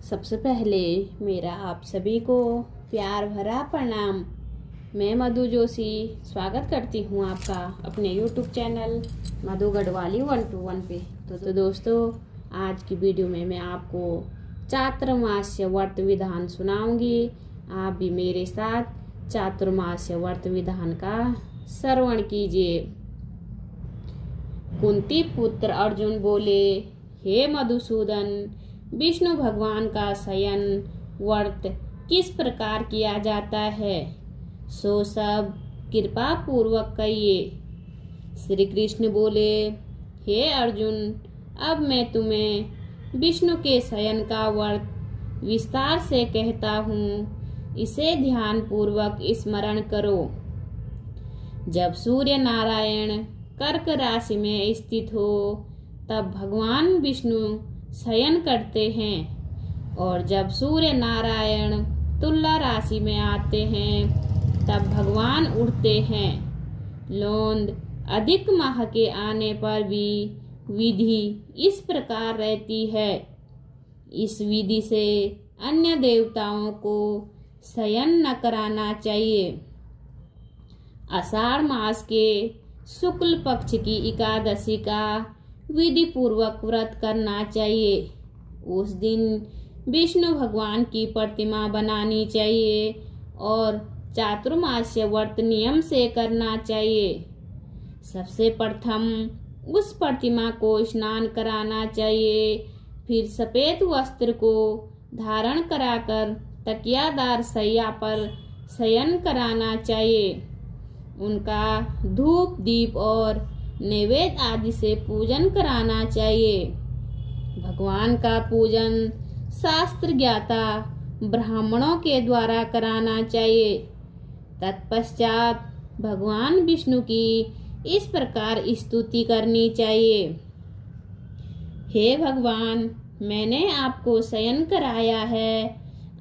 सबसे पहले मेरा आप सभी को प्यार भरा प्रणाम। मैं मधु जोशी स्वागत करती हूँ आपका अपने YouTube चैनल मधु गढ़वाली 121 पे। तो दोस्तों, आज की वीडियो में मैं आपको चातुर्मास्य व्रत विधान सुनाऊंगी। आप भी मेरे साथ चातुर्मास्य व्रत विधान का श्रवण कीजिए। कुंती पुत्र अर्जुन बोले, हे मधुसूदन, विष्णु भगवान का शयन व्रत किस प्रकार किया जाता है, सो सब कृपा पूर्वक कहिए। श्री कृष्ण बोले, हे अर्जुन, अब मैं तुम्हें विष्णु के शयन का व्रत विस्तार से कहता हूँ, इसे ध्यान पूर्वक स्मरण करो। जब सूर्य नारायण कर्क राशि में स्थित हो, तब भगवान विष्णु शयन करते हैं, और जब सूर्य नारायण तुला राशि में आते हैं, तब भगवान उठते हैं। लोंद अधिक माह के आने पर भी विधि इस प्रकार रहती है। इस विधि से अन्य देवताओं को शयन न कराना चाहिए। आषाढ़ मास के शुक्ल पक्ष की एकादशी का विधि पूर्वक व्रत करना चाहिए। उस दिन विष्णु भगवान की प्रतिमा बनानी चाहिए और चातुर्मास्य व्रत नियम से करना चाहिए। सबसे प्रथम उस प्रतिमा को स्नान कराना चाहिए, फिर सफेद वस्त्र को धारण कराकर तकियादार शैया पर शयन कराना चाहिए। उनका धूप दीप और नैवेद्य आदि से पूजन कराना चाहिए। भगवान का पूजन शास्त्र ज्ञाता ब्राह्मणों के द्वारा कराना चाहिए। तत्पश्चात भगवान विष्णु की इस प्रकार स्तुति करनी चाहिए। हे भगवान, मैंने आपको शयन कराया है।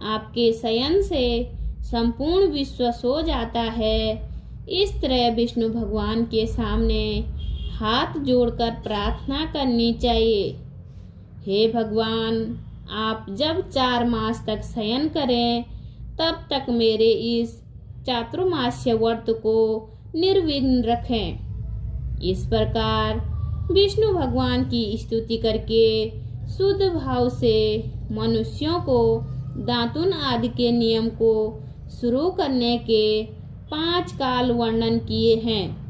आपके शयन से संपूर्ण विश्व सो जाता है। इस तरह विष्णु भगवान के सामने हाथ जोड़कर प्रार्थना करनी चाहिए। हे भगवान, आप जब 4 मास तक शयन करें, तब तक मेरे इस चातुर्मास्य व्रत को निर्विघ्न रखें। इस प्रकार विष्णु भगवान की स्तुति करके शुद्ध भाव से मनुष्यों को दातुन आदि के नियम को शुरू करने के 5 काल वर्णन किए हैं।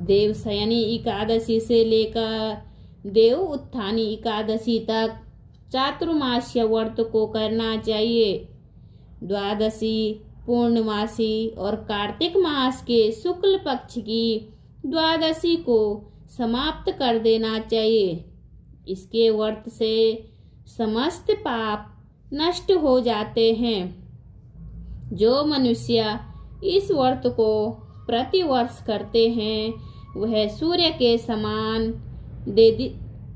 देवशयनी एकादशी से लेकर देव उत्थानी एकादशी तक चातुर्मास्य व्रत को करना चाहिए। द्वादशी, पूर्णमासी और कार्तिक मास के शुक्ल पक्ष की द्वादशी को समाप्त कर देना चाहिए। इसके व्रत से समस्त पाप नष्ट हो जाते हैं। जो मनुष्य इस व्रत को प्रतिवर्ष करते हैं, वह सूर्य के समान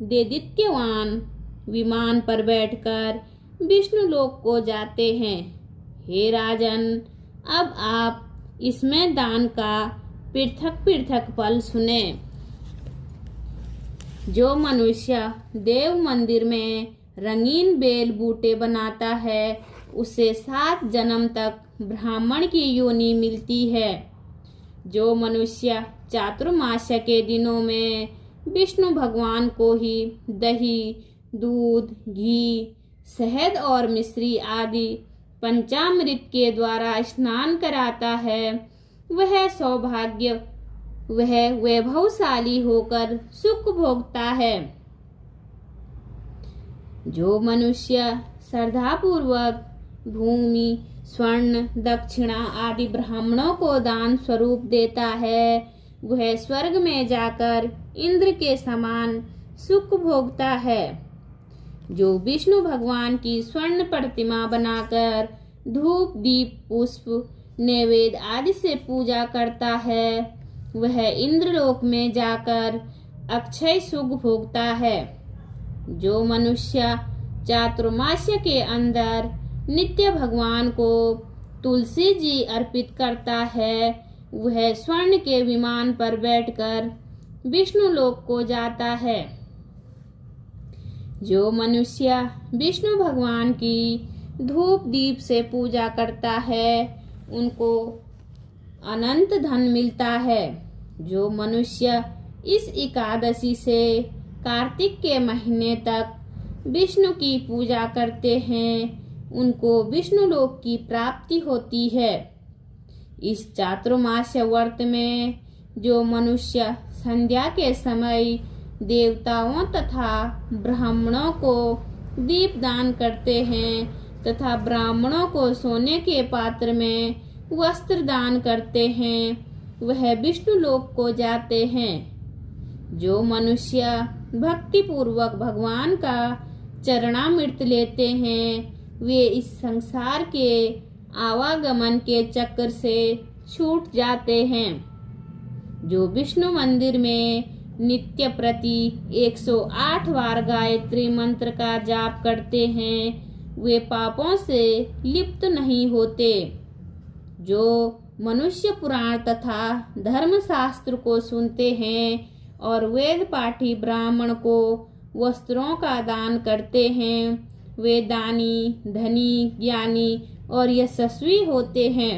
देदीप्यमान विमान पर बैठकर विष्णु लोक को जाते हैं। हे राजन, अब आप इसमें दान का पृथक पृथक फल सुने। जो मनुष्य देव मंदिर में रंगीन बेल बूटे बनाता है, उसे 7 जन्म तक ब्राह्मण की योनि मिलती है। जो मनुष्य चातुर्मास्य के दिनों में विष्णु भगवान को ही दही, दूध, घी, शहद और मिश्री आदि पंचामृत के द्वारा स्नान कराता है, वह वैभवशाली होकर सुख भोगता है। जो मनुष्य श्रद्धापूर्वक भूमि, स्वर्ण, दक्षिणा आदि ब्राह्मणों को दान स्वरूप देता है, वह स्वर्ग में जाकर इंद्र के समान सुख भोगता है। जो विष्णु भगवान की स्वर्ण प्रतिमा बनाकर धूप दीप पुष्प नैवेद्य आदि से पूजा करता है, वह इंद्रलोक में जाकर अक्षय सुख भोगता है। जो मनुष्य चातुर्मास्य के अंदर नित्य भगवान को तुलसी जी अर्पित करता है, वह स्वर्ण के विमान पर बैठकर विष्णु लोक को जाता है। जो मनुष्य विष्णु भगवान की धूप दीप से पूजा करता है उनको अनंत धन मिलता है। जो मनुष्य इस एकादशी से कार्तिक के महीने तक विष्णु की पूजा करते हैं उनको विष्णु लोक की प्राप्ति होती है। इस चातुर्मास्य व्रत में जो मनुष्य संध्या के समय देवताओं तथा ब्राह्मणों को दीप दान करते हैं तथा ब्राह्मणों को सोने के पात्र में वस्त्र दान करते हैं वह विष्णु लोक को जाते हैं। जो मनुष्य भक्ति पूर्वक भगवान का चरणामृत लेते हैं वे इस संसार के आवागमन के चक्र से छूट जाते हैं। जो विष्णु मंदिर में नित्य प्रति 108 बार गायत्री मंत्र का जाप करते हैं वे पापों से लिप्त नहीं होते। जो मनुष्य पुराण तथा धर्म शास्त्र को सुनते हैं और वेद पाठी ब्राह्मण को वस्त्रों का दान करते हैं वे दानी धनी ज्ञानी और यशस्वी होते हैं।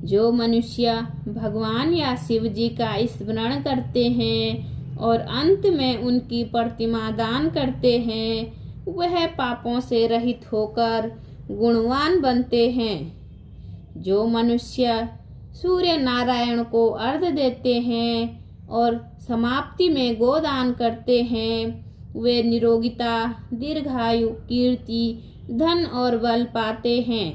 जो मनुष्य भगवान या शिव जी का स्मरण करते हैं और अंत में उनकी प्रतिमा दान करते हैं वह पापों से रहित होकर गुणवान बनते हैं। जो मनुष्य सूर्य नारायण को अर्घ्य देते हैं और समाप्ति में गोदान करते हैं वे निरोगिता दीर्घायु कीर्ति धन और बल पाते हैं।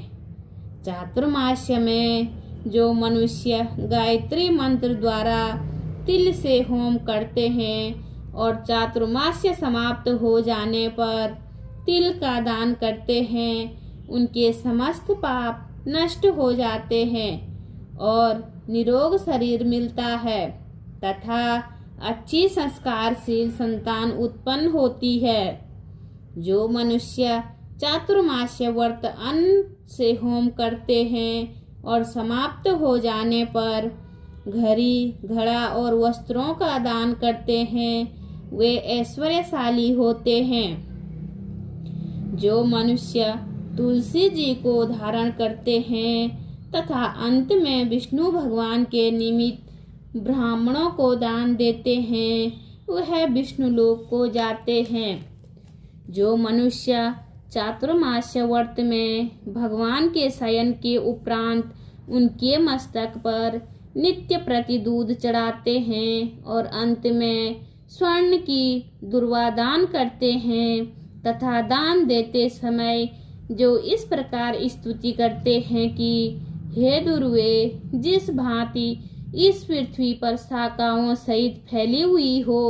चातुर्मास्य में जो मनुष्य गायत्री मंत्र द्वारा तिल से होम करते हैं और चातुर्मास्य समाप्त हो जाने पर तिल का दान करते हैं उनके समस्त पाप नष्ट हो जाते हैं और निरोग शरीर मिलता है तथा अच्छी संस्कारशील संतान उत्पन्न होती है। जो मनुष्य चातुर्मास्य व्रत अन्न से होम करते हैं और समाप्त हो जाने पर घड़ी घड़ा और वस्त्रों का दान करते हैं वे ऐश्वर्यशाली होते हैं। जो मनुष्य तुलसी जी को धारण करते हैं तथा अंत में विष्णु भगवान के निमित्त ब्राह्मणों को दान देते हैं वह विष्णु लोक को जाते हैं। जो मनुष्य चातुर्मास्य व्रत में भगवान के शयन के उपरांत उनके मस्तक पर नित्य प्रति दूध चढ़ाते हैं और अंत में स्वर्ण की दुर्वा दान करते हैं तथा दान देते समय जो इस प्रकार स्तुति करते हैं कि हे दुर्वे जिस भांति इस पृथ्वी पर शाखाओं सहित फैली हुई हो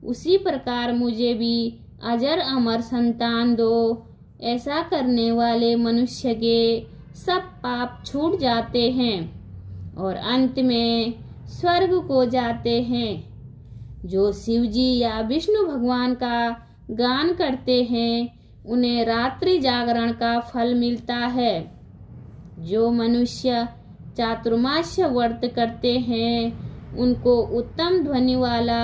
उसी प्रकार मुझे भी अजर अमर संतान दो। ऐसा करने वाले मनुष्य के सब पाप छूट जाते हैं और अंत में स्वर्ग को जाते हैं। जो शिव जी या विष्णु भगवान का गान करते हैं उन्हें रात्रि जागरण का फल मिलता है। जो मनुष्य चातुर्मास्य व्रत करते हैं उनको उत्तम ध्वनि वाला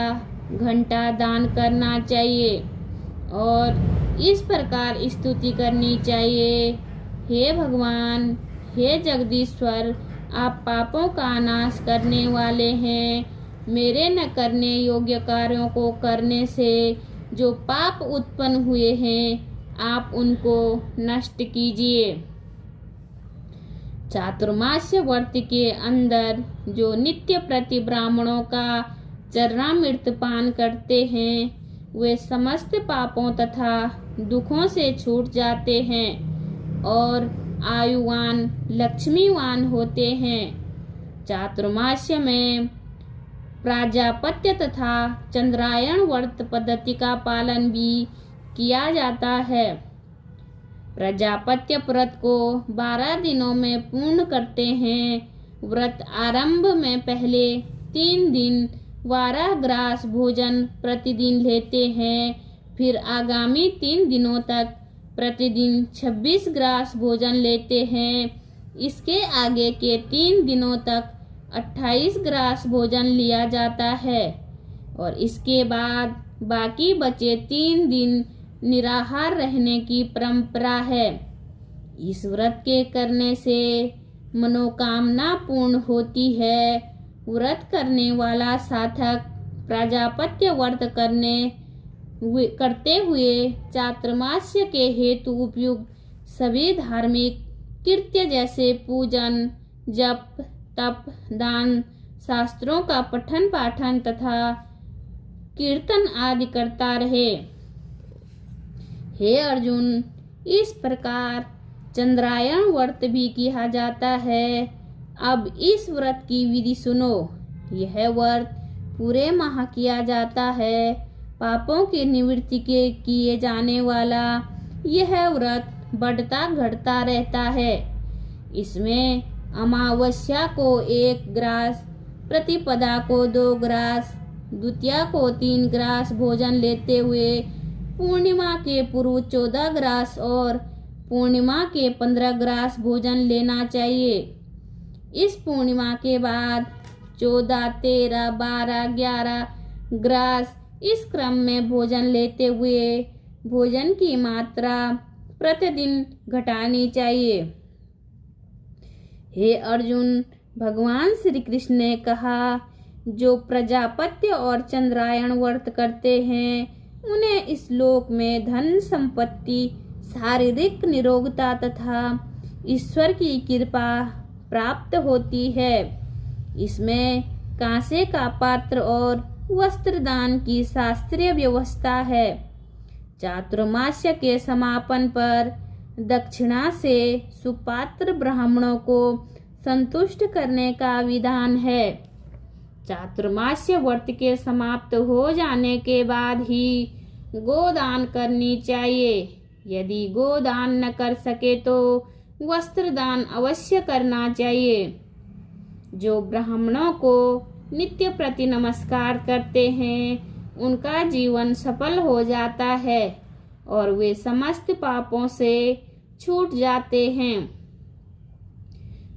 घंटा दान करना चाहिए और इस प्रकार स्तुति करनी चाहिए, हे भगवान, हे जगदीश्वर, आप पापों का नाश करने वाले हैं। मेरे न करने योग्य कार्यों को करने से जो पाप उत्पन्न हुए हैं आप उनको नष्ट कीजिए। चातुर्मास्य व्रत के अंदर जो नित्य प्रति ब्राह्मणों का चरणामृत पान करते हैं वे समस्त पापों तथा दुखों से छूट जाते हैं और आयुवान लक्ष्मीवान होते हैं। चातुर्मास्य में प्राजापत्य तथा चंद्रायण व्रत पद्धति का पालन भी किया जाता है। प्रजापत्य व्रत को 12 दिनों में पूर्ण करते हैं। व्रत आरंभ में पहले 3 दिन 12 ग्रास भोजन प्रतिदिन लेते हैं, फिर आगामी 3 दिनों तक प्रतिदिन 26 ग्रास भोजन लेते हैं। इसके आगे के 3 दिनों तक 28 ग्रास भोजन लिया जाता है और इसके बाद बाकी बचे 3 दिन निराहार रहने की परंपरा है। इस व्रत के करने से मनोकामना पूर्ण होती है। व्रत करने वाला साधक प्राजापत्य व्रत करते हुए चातुर्मास्य के हेतु उपयुक्त सभी धार्मिक कृत्य जैसे पूजन, जप, तप, दान, शास्त्रों का पठन पाठन तथा कीर्तन आदि करता रहे। हे अर्जुन, इस प्रकार चंद्रायण व्रत भी किया जाता है। अब इस व्रत की विधि सुनो। यह व्रत पूरे माह किया जाता है। पापों की निवृत्ति के किए जाने वाला यह व्रत बढ़ता घटता रहता है। इसमें अमावस्या को 1 ग्रास, प्रतिपदा को 2 ग्रास, द्वितीया को 3 ग्रास भोजन लेते हुए पूर्णिमा के पूर्व 14 ग्रास और पूर्णिमा के 15 ग्रास भोजन लेना चाहिए। इस पूर्णिमा के बाद 14, 13, 12, 11 ग्रास इस क्रम में भोजन लेते हुए भोजन की मात्रा प्रतिदिन घटानी चाहिए। हे अर्जुन, भगवान श्री कृष्ण ने कहा, जो प्रजापत्य और चंद्रायण व्रत करते हैं उन्हें इस लोक में धन संपत्ति, शारीरिक निरोगता तथा ईश्वर की कृपा प्राप्त होती है। इसमें कांसे का पात्र और वस्त्र दान की शास्त्रीय व्यवस्था है। चातुर्मास्य के समापन पर दक्षिणा से सुपात्र ब्राह्मणों को संतुष्ट करने का विधान है। चातुर्मास्य व्रत के समाप्त हो जाने के बाद ही गोदान करनी चाहिए। यदि गोदान न कर सके तो वस्त्र दान अवश्य करना चाहिए। जो ब्राह्मणों को नित्य प्रति नमस्कार करते हैं उनका जीवन सफल हो जाता है और वे समस्त पापों से छूट जाते हैं।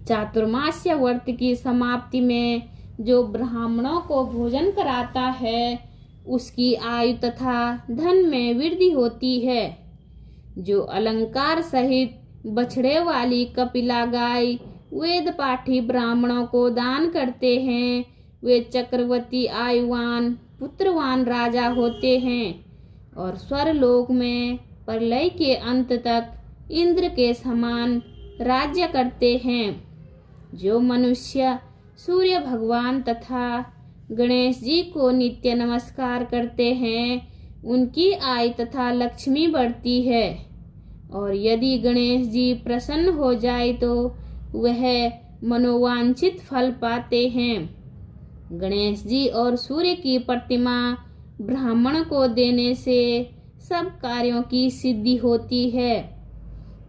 चातुर्मास्य व्रत की समाप्ति में जो ब्राह्मणों को भोजन कराता है उसकी आयु तथा धन में वृद्धि होती है। जो अलंकार सहित बछड़े वाली कपिला गाय वेद पाठी ब्राह्मणों को दान करते हैं वे चक्रवर्ती आयुवान पुत्रवान राजा होते हैं और स्वर्लोक में प्रलय के अंत तक इंद्र के समान राज्य करते हैं। जो मनुष्य सूर्य भगवान तथा गणेश जी को नित्य नमस्कार करते हैं उनकी आय तथा लक्ष्मी बढ़ती है और यदि गणेश जी प्रसन्न हो जाए तो वह मनोवांछित फल पाते हैं। गणेश जी और सूर्य की प्रतिमा ब्राह्मण को देने से सब कार्यों की सिद्धि होती है।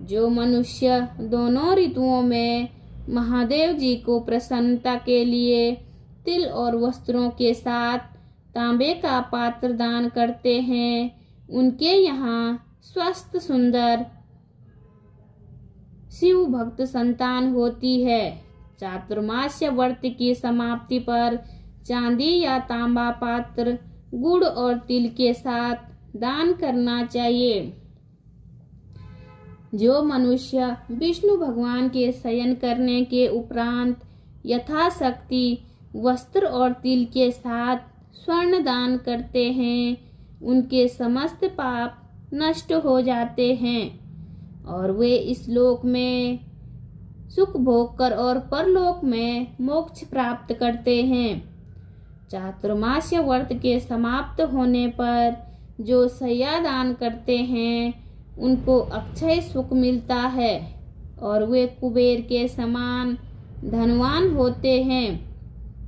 जो मनुष्य दोनों ऋतुओं में महादेव जी को प्रसन्नता के लिए तिल और वस्त्रों के साथ तांबे का पात्र दान करते हैं उनके यहाँ स्वस्थ सुंदर शिव भक्त संतान होती है। चातुर्मास्य व्रत की समाप्ति पर चांदी या तांबा पात्र गुड़ और तिल के साथ दान करना चाहिए। जो मनुष्य विष्णु भगवान के शयन करने के उपरांत यथाशक्ति वस्त्र और तिल के साथ स्वर्ण दान करते हैं उनके समस्त पाप नष्ट हो जाते हैं और वे इस लोक में सुख भोग कर और परलोक में मोक्ष प्राप्त करते हैं। चातुर्मास्य व्रत के समाप्त होने पर जो शय्या दान करते हैं उनको अक्षय सुख मिलता है और वे कुबेर के समान धनवान होते हैं।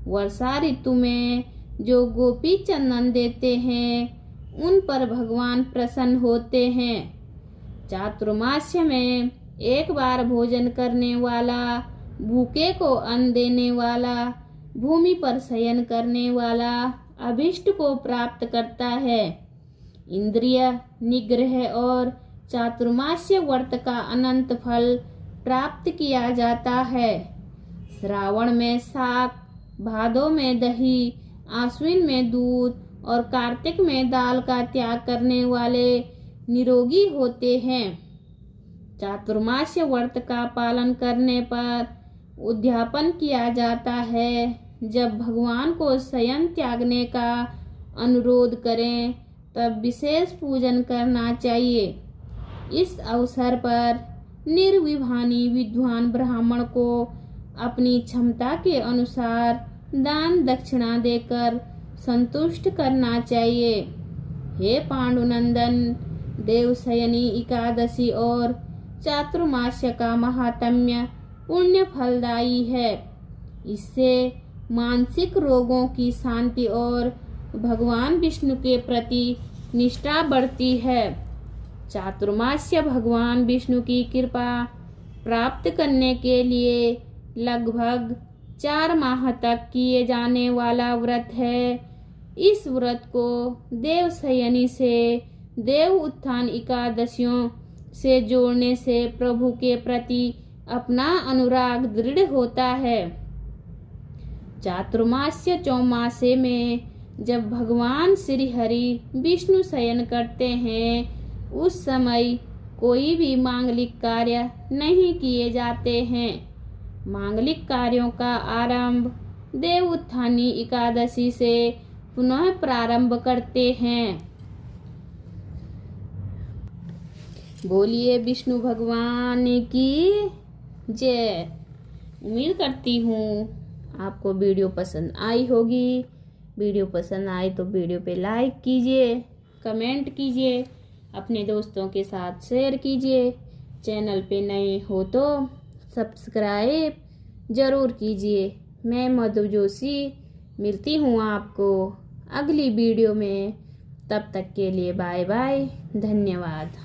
वर्षा ऋतु में जो गोपी चंदन देते हैं उन पर भगवान प्रसन्न होते हैं। चातुर्मास्य में एक बार भोजन करने वाला, भूखे को अन्न देने वाला, भूमि पर शयन करने वाला अभिष्ट को प्राप्त करता है। इंद्रिय निग्रह और चातुर्मास्य व्रत का अनंत फल प्राप्त किया जाता है। श्रावण में शाक, भादो में दही, आश्विन में दूध और कार्तिक में दाल का त्याग करने वाले निरोगी होते हैं। चातुर्मास्य व्रत का पालन करने पर उद्यापन किया जाता है। जब भगवान को शयन त्यागने का अनुरोध करें तब विशेष पूजन करना चाहिए। इस अवसर पर निर्विभानी विद्वान ब्राह्मण को अपनी क्षमता के अनुसार दान दक्षिणा देकर संतुष्ट करना चाहिए। हे पांडुनंदन, देवशयनी एकादशी और चातुर्मास्य का महात्म्य पुण्य फलदायी है। इससे मानसिक रोगों की शांति और भगवान विष्णु के प्रति निष्ठा बढ़ती है। चातुर्मास्य भगवान विष्णु की कृपा प्राप्त करने के लिए लगभग 4 माह तक किए जाने वाला व्रत है। इस व्रत को देवशयनी से देव उत्थान एकादशियों से जोड़ने से प्रभु के प्रति अपना अनुराग दृढ़ होता है। चातुर्मास्य चौमासे में जब भगवान श्री हरि विष्णु शयन करते हैं उस समय कोई भी मांगलिक कार्य नहीं किए जाते हैं। मांगलिक कार्यों का आरंभ देव उत्थानी एकादशी से पुनः प्रारंभ करते हैं। बोलिए विष्णु भगवान की जय। उम्मीद करती हूँ आपको वीडियो पसंद आई होगी। वीडियो पसंद आए तो वीडियो पे लाइक कीजिए, कमेंट कीजिए, अपने दोस्तों के साथ शेयर कीजिए। चैनल पे नए हो तो सब्सक्राइब ज़रूर कीजिए। मैं मधु जोशी मिलती हूँ आपको अगली वीडियो में। तब तक के लिए बाय बाय, धन्यवाद।